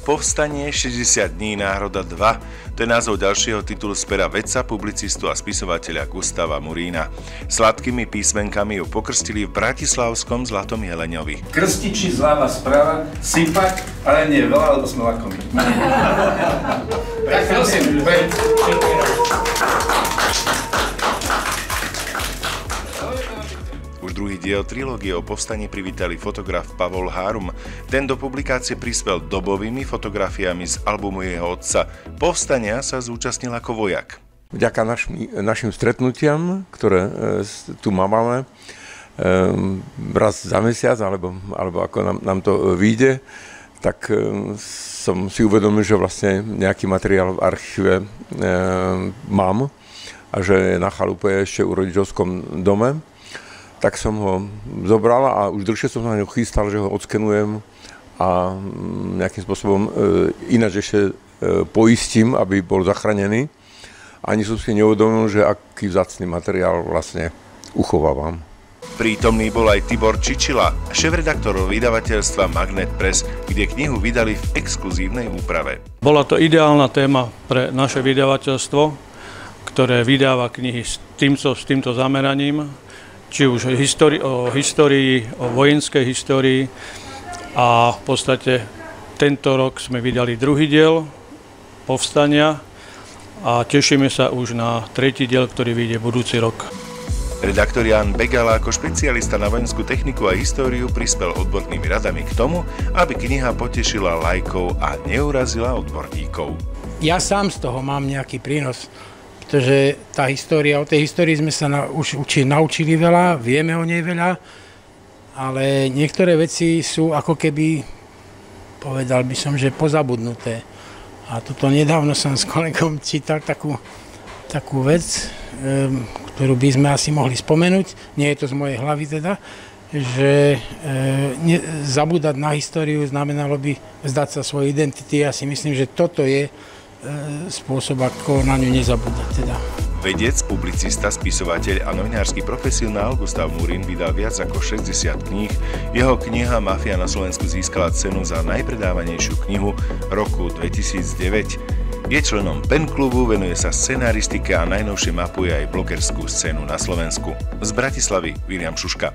Povstanie 60 dní národa 2. To je názov ďalšieho titulu z pera vedca, publicistu a spisovateľa Gustava Murína. Sladkými písmenkami ju pokrstili v bratislavskom Zlatom Jeleňovi. Krstiči zľava správa, sypak, ale nie veľa, lebo sme lakomí. Tak prosím, Už druhý diel trilógie o povstaní privítali fotograf Pavol Hárum. Ten do publikácie prispel dobovými fotografiami z albumu jeho otca. Povstania sa zúčastnil ako vojak. Vďaka našim stretnutiam, ktoré tu máme raz za mesiac, alebo ako nám to vyjde, tak som si uvedomil, že vlastne nejaký materiál v archíve mám a že na chalupe je ešte u rodičovskom dome. Tak som ho zobral a už dlhšie som na ňu chystal, že ho odskenujem a nejakým spôsobom ináč ešte poistím, aby bol zachránený. Ani som si neuvedomil, že aký vzácny materiál vlastne uchovávam. Prítomný bol aj Tibor Čičila, šéfredaktor vydavateľstva Magnet Press, kde knihu vydali v exkluzívnej úprave. Bola to ideálna téma pre naše vydavateľstvo, ktoré vydáva knihy s týmto zameraním, či už o histórii, o vojenskej histórii, a v podstate tento rok sme vydali druhý diel Povstania a tešíme sa už na tretí diel, ktorý vyjde budúci rok. Redaktor Ján Begala ako špecialista na vojenskú techniku a históriu prispel odbornými radami k tomu, aby kniha potešila laikov a neurazila odborníkov. Ja sám z toho mám nejaký prínos, pretože o tej histórii sme sa už naučili veľa, vieme o nej veľa, ale niektoré veci sú ako keby, povedal by som, že pozabudnuté. A toto nedávno som s kolegom čítal takú vec, ktorú by sme asi mohli spomenúť, nie je to z mojej hlavy teda, že zabúdať na históriu znamenalo by vzdať sa svojej identity. Ja si myslím, že toto je spôsob, ako na ňu nezabúdať teda. Vedec, publicista, spisovateľ a novinársky profesionál Gustav Murín vydal viac ako 60 kníh. Jeho kniha Mafia na Slovensku získala cenu za najpredávanejšiu knihu roku 2009. Je členom PEN klubu, venuje sa scenaristike a najnovšie mapuje aj blogerskú scénu na Slovensku. Z Bratislavy William Šuška.